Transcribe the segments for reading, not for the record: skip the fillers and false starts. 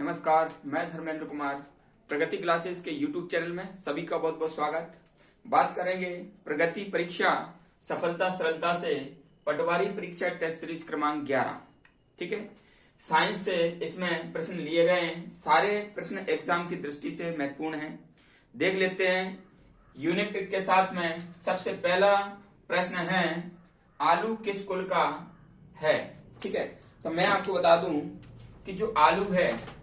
नमस्कार, मैं धर्मेंद्र कुमार। प्रगति क्लासेस के YouTube चैनल में सभी का बहुत बहुत स्वागत। बात करेंगे प्रगति परीक्षा सफलता सरलता से पटवारी परीक्षा टेस्ट सीरीज क्रमांक 11। ठीक है, साइंस से इसमें प्रश्न लिए गए हैं। सारे प्रश्न एग्जाम की दृष्टि से महत्वपूर्ण हैं। देख लेते हैं। यूनिट के साथ में सबसे पहला प्रश्न है, आलू किस कुल का है। ठीक है, तो मैं आपको बता दूं कि जो आलू है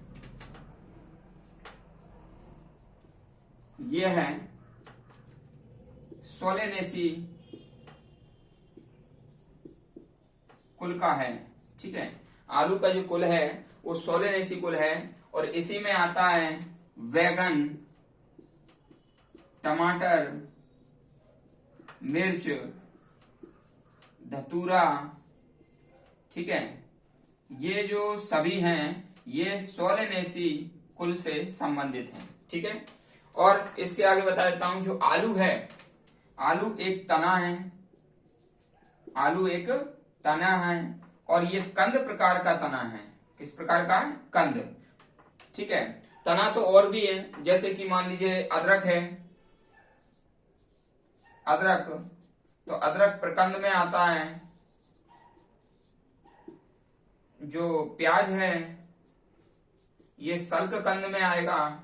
ये है सोलेनेसी कुल का है। ठीक है, आलू का जो कुल है वो सोलेनेसी कुल है और इसी में आता है बैगन, टमाटर, मिर्च, धतूरा। ठीक है, ये जो सभी हैं ये सोलेनेसी कुल से संबंधित हैं। ठीक है, और इसके आगे बता देता हूं, जो आलू है, आलू एक तना है, आलू एक तना है और ये कंद प्रकार का तना है। किस प्रकार का है? कंद। ठीक है, तना तो और भी है, जैसे कि मान लीजिए अदरक है, अदरक तो अदरक प्रकंद में आता है। जो प्याज है ये सल्क कंद में आएगा।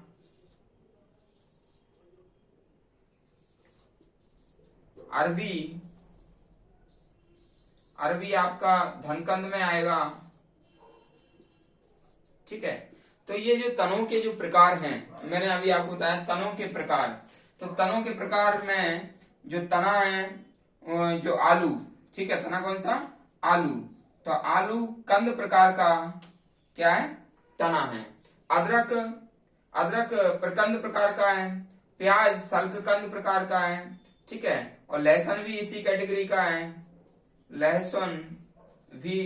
अरबी आपका धनकंद में आएगा। ठीक है, तो ये जो तनों के जो प्रकार हैं, मैंने अभी आपको बताया तनों के प्रकार। तो तनों के प्रकार में जो तना है जो आलू, ठीक है, तना कौन सा? आलू। तो आलू कंद प्रकार का क्या है? तना है। अदरक प्रकंद प्रकार का है। प्याज सल्क कंद प्रकार का है। ठीक है, और लहसुन भी इसी कैटेगरी का है। लहसुन भी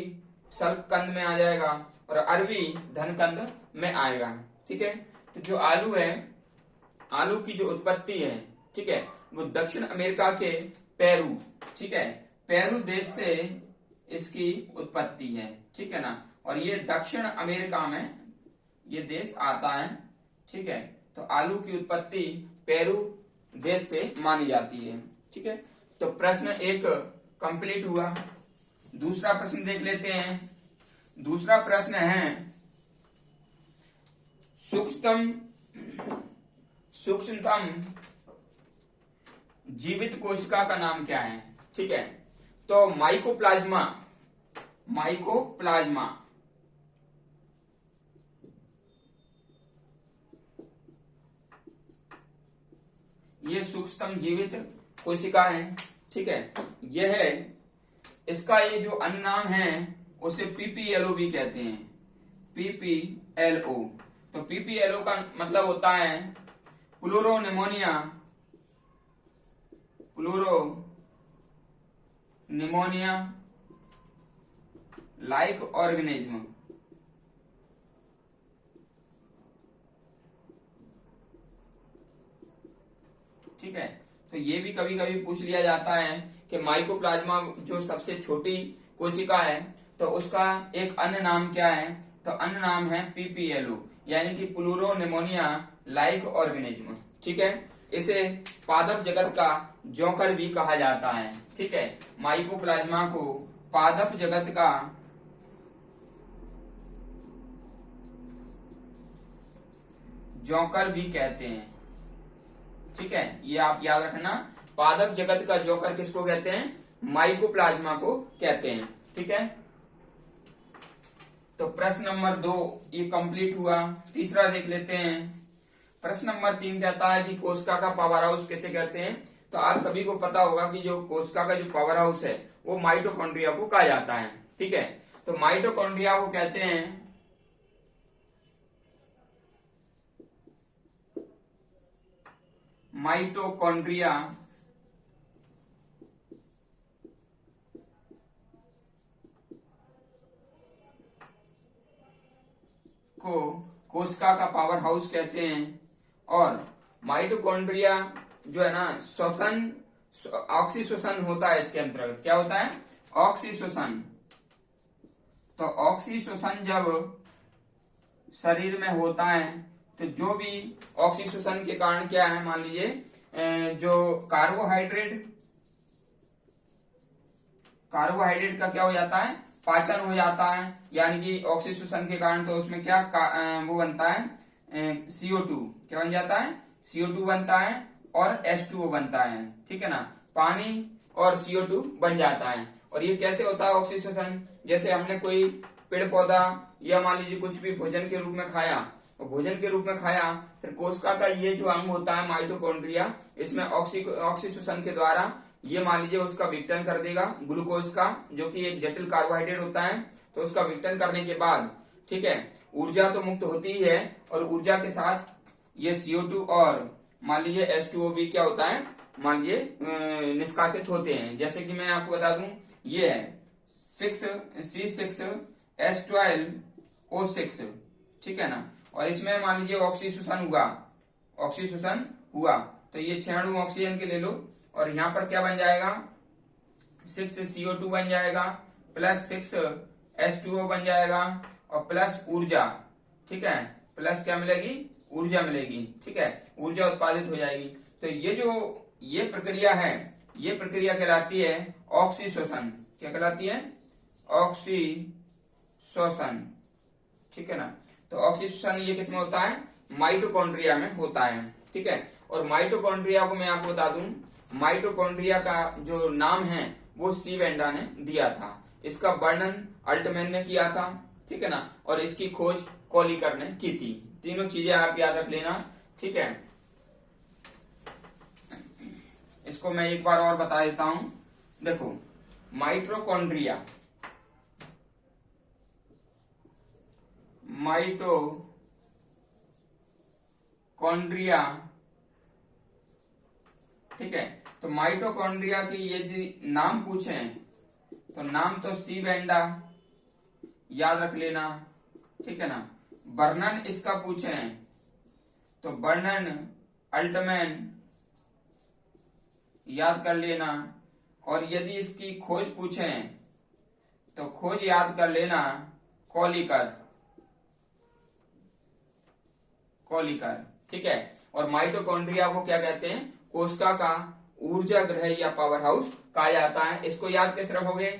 सल्क कंद में आ जाएगा और अरबी धनकंद में आएगा। ठीक है, तो जो आलू है, आलू की जो उत्पत्ति है, ठीक है, वो दक्षिण अमेरिका के पेरू, ठीक है, पेरू देश से इसकी उत्पत्ति है। ठीक है ना, और ये दक्षिण अमेरिका में ये देश आता है। ठीक है, तो आलू की उत्पत्ति पेरू देश से मानी जाती है। ठीक है, तो प्रश्न एक कंप्लीट हुआ। दूसरा प्रश्न देख लेते हैं। दूसरा प्रश्न है, सूक्ष्मतम जीवित कोशिका का नाम क्या है? ठीक है, तो माइकोप्लाज्मा ये सूक्ष्मतम जीवित कोशिका है। ठीक है, यह है, इसका ये जो अन्य नाम है उसे पीपीएलओ भी कहते हैं। पीपीएलओ, तो पीपीएलओ का मतलब होता है प्लूरोनिमोनिया लाइक ऑर्गेनिज्म। ठीक है, तो ये भी कभी कभी पूछ लिया जाता है कि माइकोप्लाज्मा जो सबसे छोटी कोशिका है तो उसका एक अन्य नाम क्या है? तो अन्य नाम है पीपीएलओ, यानी कि प्लूरोनिमोनिया लाइक ऑर्गेनिज्म। ठीक है, इसे पादप जगत का जोकर भी कहा जाता है। ठीक है, माइकोप्लाज्मा को पादप जगत का जोकर भी कहते हैं। ठीक है, ये आप याद रखना, पादप जगत का जोकर किसको कहते हैं? माइकोप्लाज्मा को कहते हैं। ठीक है, तो प्रश्न नंबर 2 ये कंप्लीट हुआ। तीसरा देख लेते हैं। प्रश्न नंबर 3 कहता है कि कोशिका का पावर हाउस किसे कहते हैं? तो आप सभी को पता होगा कि जो कोशिका का जो पावर हाउस है वो माइटोकॉन्ड्रिया को कहा जाता है। ठीक है, तो माइटोकॉन्ड्रिया को कहते हैं माइटोकॉन्ड्रिया को कोशिका का पावर हाउस कहते हैं। और माइटोकॉन्ड्रिया जो है ना, श्वसन ऑक्सीश्वसन होता है इसके अंतर्गत। क्या होता है? ऑक्सीश्वसन। तो ऑक्सीश्वसन जब शरीर में होता है, तो जो भी ऑक्सीशोषण के कारण क्या है, मान लीजिए जो कार्बोहाइड्रेट का क्या हो जाता है, पाचन हो जाता है, यानी कि ऑक्सीशोषण के कारण। तो उसमें क्या वो बनता है, CO2 क्या बन जाता है, CO2 बनता है और H2O बनता है, ठीक है ना, पानी और CO2 बन जाता है। और ये कैसे होता है ऑक्सीशोषण, जैसे हमने कोई पेड़ पौधा या मान लीजिए कुछ भी भोजन के रूप में खाया, और भोजन के रूप में खाया, फिर कोशिका का ये जो अंग होता है माइटोकॉन्ड्रिया, इसमें ऑक्सीशोषण के द्वारा ये मान लीजिए उसका विघटन कर देगा ग्लूकोज का, जो कि एक जटिल कार्बोहाइड्रेट होता है। तो उसका विघटन करने के बाद, ठीक है, ऊर्जा तो मुक्त होती ही है, और ऊर्जा के साथ ये CO2 और मान लीजिए H2O भी क्या होता है, मान लीजिए निष्कासित होते हैं। जैसे कि मैं आपको बता दूं, ये है 6C6H12O6, ठीक है ना, और इसमें मान लीजिए ऑक्सीशोषण हुआ, तो ये 6 अणु ऑक्सीजन के ले लो, और यहाँ पर क्या बन जाएगा, 6CO2 बन जाएगा, प्लस 6H2O बन जाएगा, और प्लस ऊर्जा, ठीक है, प्लस क्या मिलेगी, ऊर्जा मिलेगी, ठीक है, ऊर्जा उत्पादित हो जाएगी। तो ये प्रक्रिया है, ये प्रक्रिया कहलाती है ऑक्सीशोषण। क्या कहलाती है, ऑक्सीशोषण, ठीक है ना। तो ऑक्सीशोषण ये किसमें होता है, माइटोकॉन्ड्रिया में होता है, ठीक है। और माइटोकॉन्ड्रिया को मैं आपको बता दूं, माइटोकॉन्ड्रिया का जो नाम है वो सी वेंडा ने दिया था, इसका वर्णन अल्टमैन ने किया था, ठीक है ना, और इसकी खोज कॉलिकर ने की थी। तीनों चीजें आप याद रख लेना, ठीक है। इसको मैं एक बार और बता देता हूं, देखो माइटोकॉन्ड्रिया ठीक है। तो माइटोकॉन्ड्रिया की यदि नाम पूछे तो नाम तो सी वेंडा याद रख लेना, ठीक है ना। वर्णन इसका पूछे तो वर्णन अल्टमैन याद कर लेना, और यदि इसकी खोज पूछे तो खोज याद कर लेना कॉलिकर, ठीक है। और माइटोकॉन्ड्रिया को क्या कहते हैं, कोशिका का ऊर्जा ग्रह या पावर हाउस कहा जाता है। इसको याद कैसे रखोगे,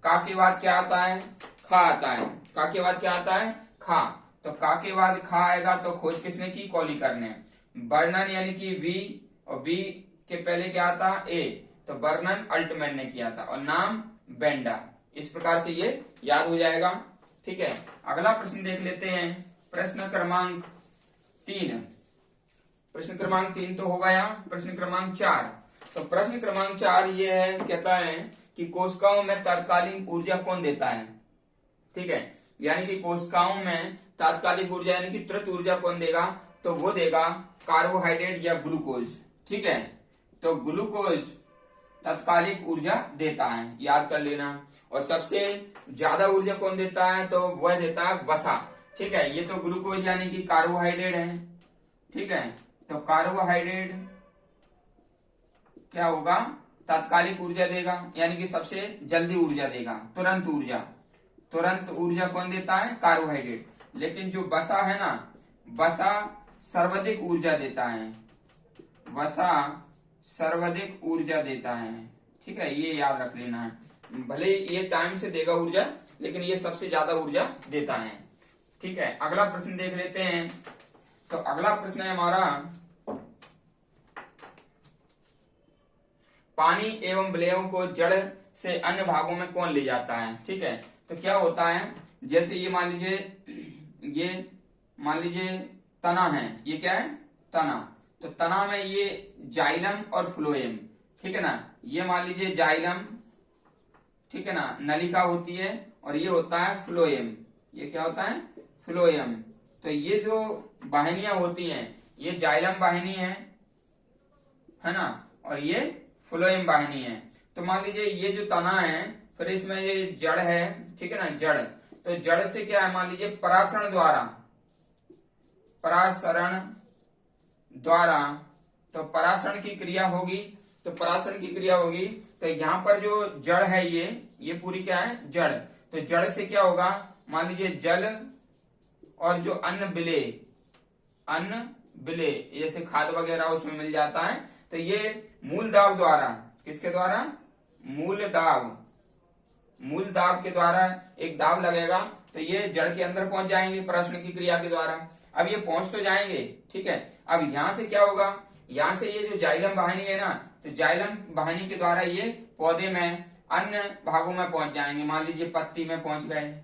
का के बाद क्या आता है, खा आता है, का के बाद क्या आता है, खा। तो का के बाद खा आएगा तो खोज किसने की, कॉलिकर ने। वर्णन यानी कि वी, और वी के पहले क्या आता, ए, तो वर्णन अल्टमैन ने किया था, और नाम बेंडा। इस प्रकार से ये याद हो जाएगा, ठीक है। अगला प्रश्न देख लेते हैं, प्रश्न क्रमांक 3। प्रश्न क्रमांक 3 तो हो गया, प्रश्न क्रमांक 4। तो प्रश्न क्रमांक 4 ये है, कहता है कि कोशिकाओं में तात्कालिक ऊर्जा कौन देता है, ठीक है। यानी कि कोशिकाओं में तात्कालिक ऊर्जा यानी कि तुरंत ऊर्जा कौन देगा, तो वो देगा कार्बोहाइड्रेट या ग्लूकोज, ठीक है। तो ग्लूकोज तात्कालिक ऊर्जा देता है, याद कर लेना। और सबसे ज्यादा ऊर्जा कौन देता है, तो वह देता है वसा, ठीक है। ये तो ग्लूकोज यानी कि कार्बोहाइड्रेट है, ठीक है। तो कार्बोहाइड्रेट क्या होगा, तात्कालिक ऊर्जा देगा, यानी कि सबसे जल्दी ऊर्जा देगा, तुरंत ऊर्जा कौन देता है, कार्बोहाइड्रेट। लेकिन जो वसा है ना, वसा सर्वाधिक ऊर्जा देता है, वसा सर्वाधिक ऊर्जा देता है, ठीक है। ये याद रख लेना है, भले ये टाइम से देगा ऊर्जा, लेकिन ये सबसे ज्यादा ऊर्जा देता है, ठीक है। अगला प्रश्न देख लेते हैं। तो अगला प्रश्न है हमारा, पानी एवं विलयन को जड़ से अन्य भागों में कौन ले जाता है, ठीक है। तो क्या होता है, जैसे ये मान लीजिए तना है, ये क्या है, तना। तो तना में ये जाइलम और फ्लोएम, ठीक है ना। ये मान लीजिए जाइलम, ठीक है ना, नलिका होती है, और ये होता है फ्लोएम। ये क्या होता है, फ्लोएम। तो ये जो वाहिनियां होती हैं, ये जाइलम वाहिनी है ना, और ये फ्लोएम वाहिनी है। तो मान लीजिए ये जो तना है, फिर इसमें ये जड़ है, ठीक है ना, जड़। तो जड़ से क्या है, मान लीजिए परासरण द्वारा, तो परासरण की क्रिया होगी, तो यहाँ पर जो जड़ है ये पूरी क्या है, जड़। तो जड़ से क्या होगा, मान लीजिए जल और जो अन्न विलेय जैसे खाद वगैरह उसमें मिल जाता है, तो ये मूल दाब द्वारा, किसके द्वारा? मूल दाब के द्वारा एक दाब लगेगा, तो ये जड़ के अंदर पहुंच जाएंगे प्रश्न की क्रिया के द्वारा। अब ये पहुंच तो जाएंगे, ठीक है। अब यहां से क्या होगा, यहां से ये जो जाइलम वाहिनी है ना, तो जाइलम वाहिनी के द्वारा ये पौधे में अन्य भागों में पहुंच जाएंगे। मान लीजिए पत्ती में पहुंच गए,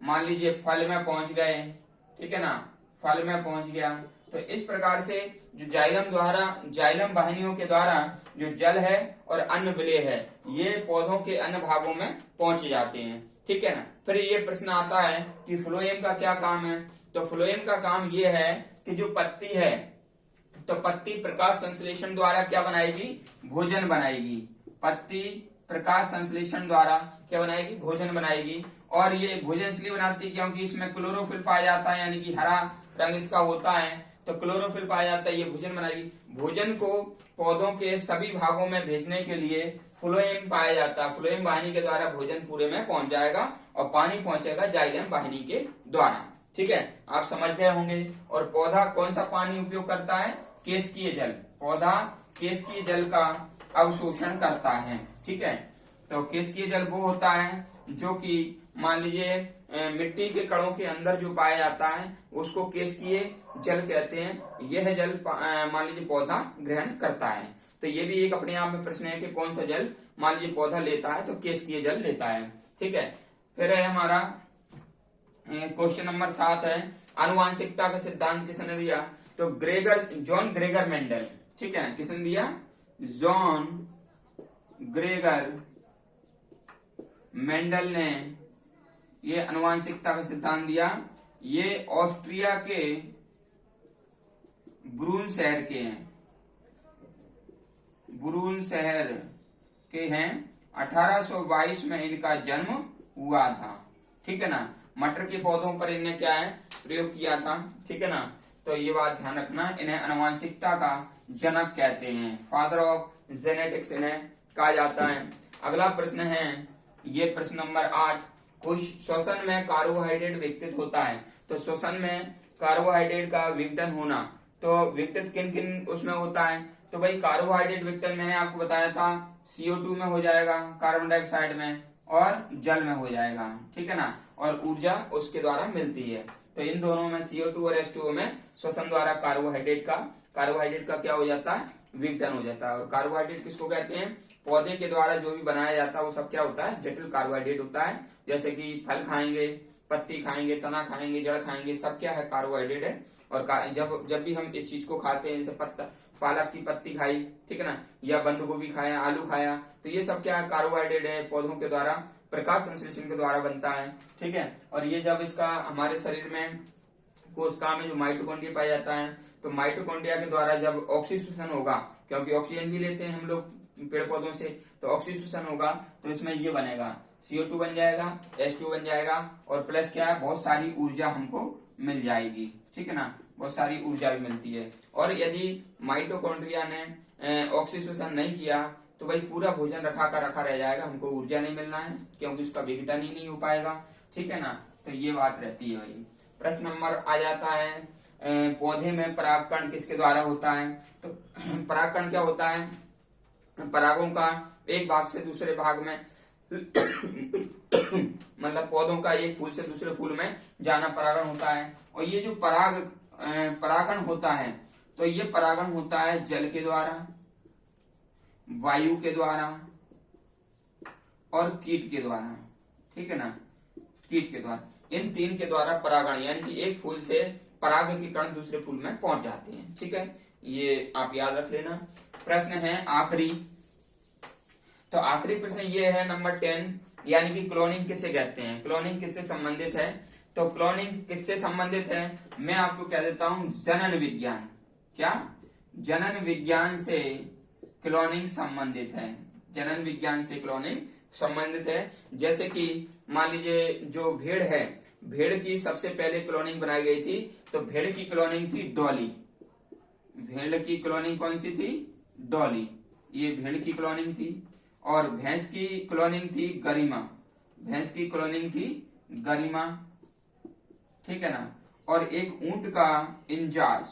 मान लीजिए फल में पहुंच गए, ठीक है ना, फल में पहुंच गया। तो इस प्रकार से जो जाइलम वाहिनियों के द्वारा जो जल है और अन्न विलेय है, ये पौधों के अन्य भागों में पहुंच जाते हैं, ठीक है ना। फिर ये प्रश्न आता है कि फ्लोएम का क्या काम है? तो फ्लोएम का काम ये है कि जो पत्ती है, तो पत्ती प्रकाश संश्लेषण द्वारा क्या बनाएगी? भोजन बनाएगी। पत्ती प्रकाश संश्लेषण द्वारा क्या बनाएगी? भोजन बनाएगी। और ये भोजन इसलिए बनाती है क्योंकि इसमें क्लोरोफिल पाया जाता है, यानी कि हरा रंग इसका होता है, तो क्लोरोफिल पाया जाता है, ये भोजन बनाएगी। भोजन को पौधों के सभी भागों में भेजने के लिए फ्लोएम पाया जाता है। फ्लोएम वाहिनी के द्वारा भोजन पूरे में पहुंच जाएगा और पानी पहुंचेगा जाइलम वाहिनी के द्वारा, ठीक है। आप समझ गए होंगे। और पौधा कौन सा पानी उपयोग करता है? केशकीय जल। पौधा केशकीय जल का अवशोषण करता है, ठीक है। तो केशकीय जल वो होता है जो कि मान लीजिए मिट्टी के कणों के अंदर जो पाया जाता है उसको केशकीय जल कहते हैं। यह जल मान लीजिए पौधा ग्रहण करता है। तो ये भी एक अपने आप में प्रश्न है कि कौन सा जल मान लीजिए पौधा लेता है, तो केशकीय जल लेता है, ठीक है। फिर है हमारा क्वेश्चन नंबर 7 है, आनुवांशिकता का सिद्धांत किसने दिया? तो जॉन ग्रेगर मेंडल, ठीक है। किसने दिया? जॉन ग्रेगर मेंडल ने ये आनुवांशिकता का सिद्धांत दिया। ये ऑस्ट्रिया के ब्रून शहर के हैं, ब्रून शहर के हैं। 1822 में इनका जन्म हुआ था, ठीक है ना। मटर के पौधों पर इनने क्या है? प्रयोग किया था, ठीक है ना। तो ये बात ध्यान रखना, इन्हें आनुवांशिकता का जनक कहते हैं, फादर ऑफ जेनेटिक्स इन्हें कहा जाता है। अगला प्रश्न है, ये प्रश्न नंबर 8, श्वसन में कार्बोहाइड्रेट विघटित होता है। तो श्वसन में कार्बोहाइड्रेट का विघटन होना, तो विघटित किन किन उसमें होता है? तो भाई कार्बोहाइड्रेट विघटन मैंने आपको बताया था CO2 में हो जाएगा, कार्बन डाइऑक्साइड में, और जल में हो जाएगा, ठीक है ना। और ऊर्जा उसके द्वारा मिलती है। तो इन दोनों में CO2 और H2O में श्वसन द्वारा कार्बोहाइड्रेट का क्या हो जाता है? विघटन हो जाता है। और कार्बोहाइड्रेट किसको कहते हैं? पौधे के द्वारा जो भी बनाया जाता है वो सब क्या होता है? जटिल कार्बोहाइड्रेट होता है। जैसे कि फल खाएंगे, पत्ती खाएंगे, तना खाएंगे, जड़ खाएंगे, सब क्या है? कार्बोहाइड्रेट है। और जब भी हम इस चीज को खाते हैं, जैसे पालक की पत्ती खाई, ठीक है ना, या बंद गोभी खाया, आलू खाया, तो ये सब क्या है? कार्बोहाइड्रेट है, पौधों के द्वारा प्रकाश संश्लेषण के द्वारा बनता है, ठीक है। और ये जब इसका हमारे शरीर में कोशिका में जो माइटोकॉन्ड्रिया पाया जाता है, तो माइटोकॉन्ड्रिया के द्वारा जब ऑक्सीजन होगा, क्योंकि ऑक्सीजन भी लेते हैं हम लोग पेड़ पौधों से, तो ऑक्सीजन होगा, तो इसमें ये बनेगा, CO2 बन जाएगा, H2 बन जाएगा, और प्लस क्या है? बहुत सारी ऊर्जा हमको मिल जाएगी, ठीक है ना, बहुत सारी ऊर्जा भी मिलती है। और यदि माइटोकॉन्ड्रिया ने ऑक्सीजन नहीं किया, तो भाई पूरा भोजन रखा रह जाएगा, हमको ऊर्जा नहीं मिलना है, क्योंकि उसका विघटन ही नहीं हो पाएगा, ठीक है ना। तो ये बात रहती है भाई। प्रश्न नंबर आ जाता है, पौधे में परागकण किसके द्वारा होता है? तो परागकण क्या होता है? परागों का एक भाग से दूसरे भाग में मतलब पौधों का एक फूल से दूसरे फूल में जाना परागण होता है। और ये जो परागण होता है, तो ये परागण होता है जल के द्वारा, वायु के द्वारा और कीट के द्वारा, ठीक है ना, कीट के द्वारा। इन तीन के द्वारा परागण, यानी कि एक फूल से पराग के कण दूसरे फूल में पहुंच जाते हैं, ठीक है। ये आप याद रख लेना। प्रश्न है आखिरी, तो आखिरी प्रश्न ये है नंबर 10, यानी कि क्लोनिंग किसे कहते हैं? क्लोनिंग किससे संबंधित है? तो क्लोनिंग किससे संबंधित है? मैं आपको कह देता हूं, जनन विज्ञान। क्या? जनन विज्ञान से क्लोनिंग संबंधित है। जनन विज्ञान से क्लोनिंग संबंधित है। जैसे कि मान लीजिए जो भेड़ है, भेड़ की सबसे पहले क्लोनिंग बनाई गई थी, तो भेड़ की क्लोनिंग थी डॉली। भेड़ की क्लोनिंग कौन सी थी? डॉली, ये भेड़ की क्लोनिंग थी। और भैंस की क्लोनिंग थी गरिमा, भैंस की क्लोनिंग थी गरिमा, ठीक है ना। और एक ऊंट का इंजॉर्ज।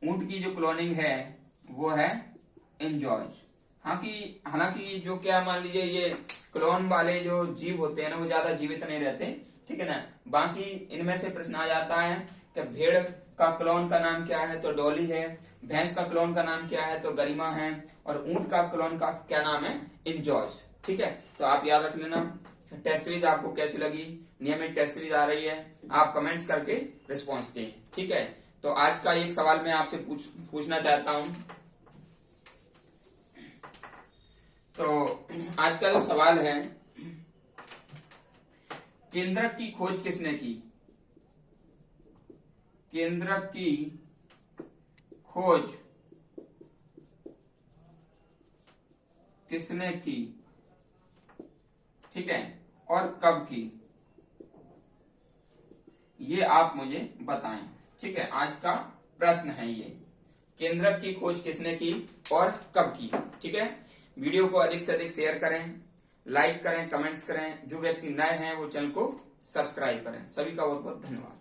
ऊंट की जो क्लोनिंग है वो है इंजॉर्ज। हालांकि जो क्या मान लीजिए ये क्लोन वाले जो जीव होते हैं ना वो ज्यादा जीवित नहीं रहते, ठीक है ना। बाकी इनमें से प्रश्न आ जाता है कि भेड़ का क्लोन का नाम क्या है, तो डॉली है। भैंस का क्लोन का नाम क्या है, तो गरिमा है। और ऊंट का क्लोन का क्या नाम है, इंजॉर्ज। ठीक है, तो आप याद रख लेना। टेस्ट सीरीज आपको कैसी लगी, नियमित टेस्ट सीरीज आ रही है, आप कमेंट्स करके रिस्पॉन्स दें। ठीक है, तो आज का एक सवाल मैं आपसे पूछना चाहता हूं। तो आज का जो सवाल है, केंद्रक की खोज किसने की? केंद्रक की खोज किसने की, ठीक है, और कब की, ये आप मुझे बताएं। ठीक है, आज का प्रश्न है ये, केंद्रक की खोज किसने की और कब की। ठीक है, वीडियो को अधिक से अधिक शेयर करें, लाइक करें, कमेंट्स करें। जो व्यक्ति नए हैं वो चैनल को सब्सक्राइब करें। सभी का बहुत बहुत धन्यवाद।